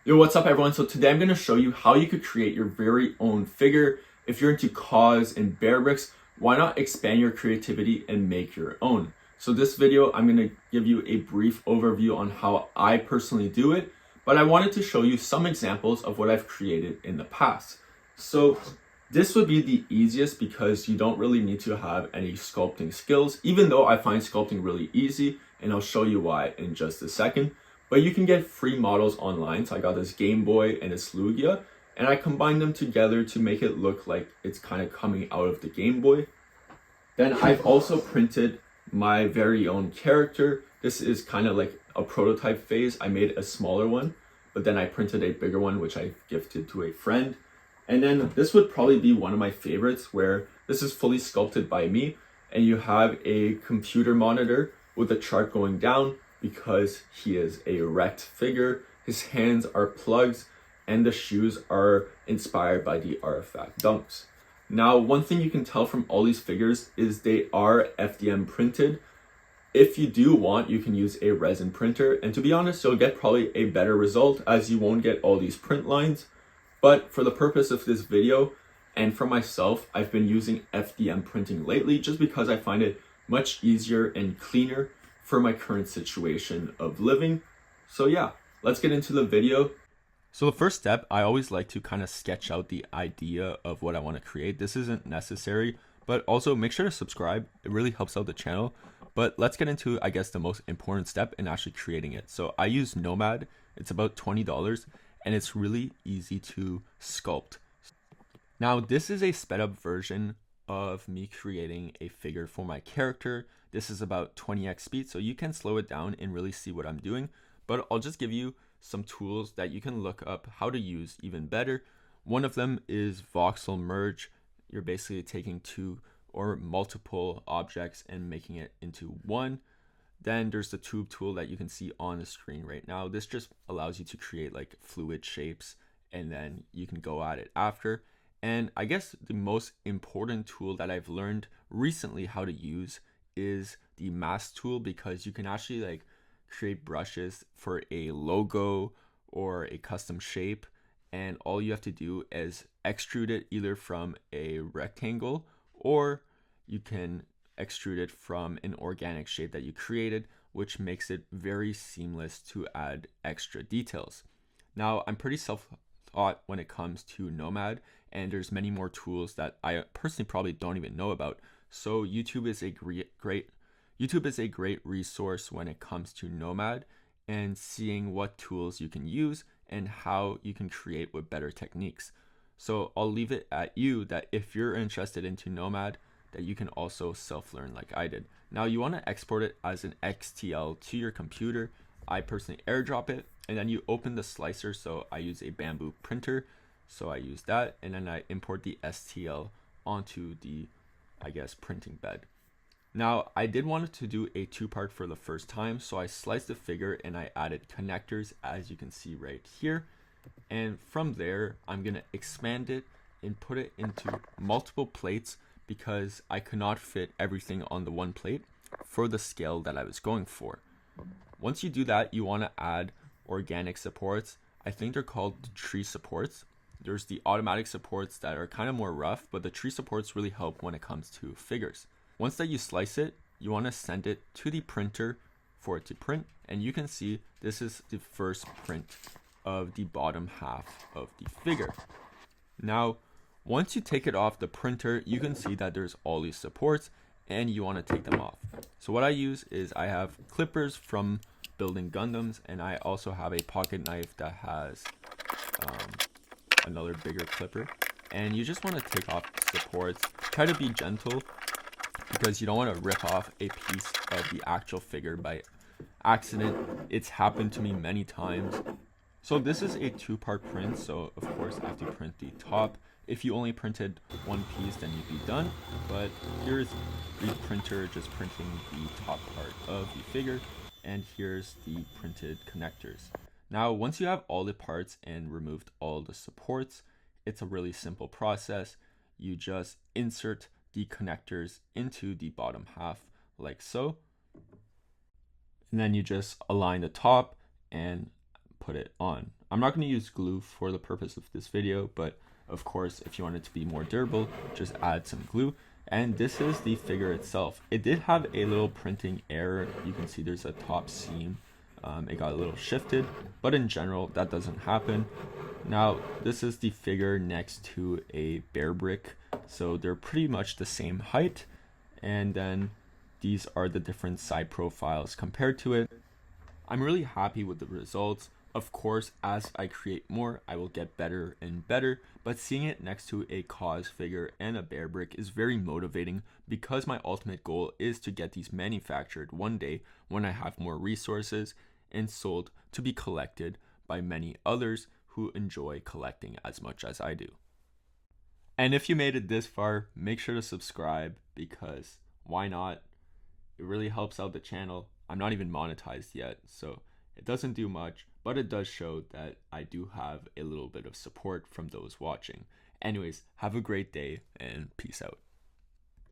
Yo, what's up everyone? So today I'm going to show you how you could create your very own figure. If you're into Kaws and Bearbricks, why not expand your creativity and make your own? So this video, I'm going to give you a brief overview on how I personally do it, but I wanted to show you some examples of what I've created in the past. So this would be the easiest because you don't really need to have any sculpting skills, even though I find sculpting really easy, and I'll show you why in just a second. But you can get free models online. So I got this Game Boy and this Lugia, and I combined them together to make it look like it's kind of coming out of the Game Boy. Then I've also printed my very own character. This is kind of like a prototype phase. I made a smaller one, but then I printed a bigger one, which I gifted to a friend. And then this would probably be one of my favorites, where this is fully sculpted by me, and you have a computer monitor with a chart going down, because he is a wrecked figure. His hands are plugs and the shoes are inspired by the artifact dunks. Now, one thing you can tell from all these figures is they are FDM printed. If you do want, you can use a resin printer, and to be honest, you'll get probably a better result as you won't get all these print lines. But for the purpose of this video and for myself, I've been using FDM printing lately just because I find it much easier and cleaner for my current situation of living. So yeah, let's get into the video. So the first step, I always like to kind of sketch out the idea of what I want to create. This isn't necessary, but also make sure to subscribe. It really helps out the channel. But let's get into, I guess, the most important step in actually creating it. So I use Nomad. It's about $20 and it's really easy to sculpt. Now this is a sped up version of me creating a figure for my character. This is about 20x speed, so you can slow it down and really see what I'm doing, but I'll just give you some tools that you can look up how to use even better. One of them is voxel merge. You're basically taking two or multiple objects and making it into one. Then there's the tube tool that you can see on the screen right now. This just allows you to create like fluid shapes, and then you can go at it after. And I guess the most important tool that I've learned recently how to use is the mask tool, because you can actually like create brushes for a logo or a custom shape, and all you have to do is extrude it either from a rectangle, or you can extrude it from an organic shape that you created, which makes it very seamless to add extra details. Now, I'm pretty self-taught when it comes to Nomad, and there's many more tools that I personally probably don't even know about. So YouTube is a great resource when it comes to Nomad and seeing what tools you can use and how you can create with better techniques. So I'll leave it at you that if you're interested into Nomad, that you can also self-learn like I did. Now you want to export it as an XTL to your computer. I personally airdrop it, and then you open the slicer. So I use a bamboo printer, so I use that, and then I import the STL onto the, I guess, printing bed. Now I did want to do a two-part for the first time, so I sliced the figure and I added connectors, as you can see right here. And from there, I'm going to expand it and put it into multiple plates, because I could not fit everything on the one plate for the scale that I was going for. Once you do that, you want to add organic supports. I think they're called tree supports. There's the automatic supports that are kind of more rough, but the tree supports really help when it comes to figures. Once that you slice it, you want to send it to the printer for it to print, and you can see this is the first print of the bottom half of the figure. Now, once you take it off the printer, you can see that there's all these supports, and you want to take them off. So what I use is I have clippers from building Gundams, and I also have a pocket knife that has another bigger clipper. And you just want to take off supports. Try to be gentle, because you don't want to rip off a piece of the actual figure by accident. It's happened to me many times. So this is a two-part print, so of course I have to print the top. If you only printed one piece, then you'd be done, but here's the printer just printing the top part of the figure, and here's the printed connectors. Now, once you have all the parts and removed all the supports, it's a really simple process. You just insert the connectors into the bottom half like so, and then you just align the top and put it on. I'm not going to use glue for the purpose of this video, but of course, if you want it to be more durable, just add some glue. And this is the figure itself. It did have a little printing error. You can see there's a top seam. It got a little shifted, but in general, that doesn't happen. Now, this is the figure next to a bear brick. So they're pretty much the same height. And then these are the different side profiles compared to it. I'm really happy with the results. Of course, as I create more, I will get better and better, but seeing it next to a Kaws figure and a bear brick is very motivating because my ultimate goal is to get these manufactured one day when I have more resources and sold to be collected by many others who enjoy collecting as much as I do. And if you made it this far, make sure to subscribe because why not? It really helps out the channel. I'm not even monetized yet, so it doesn't do much, but it does show that I do have a little bit of support from those watching. Anyways, have a great day and peace out.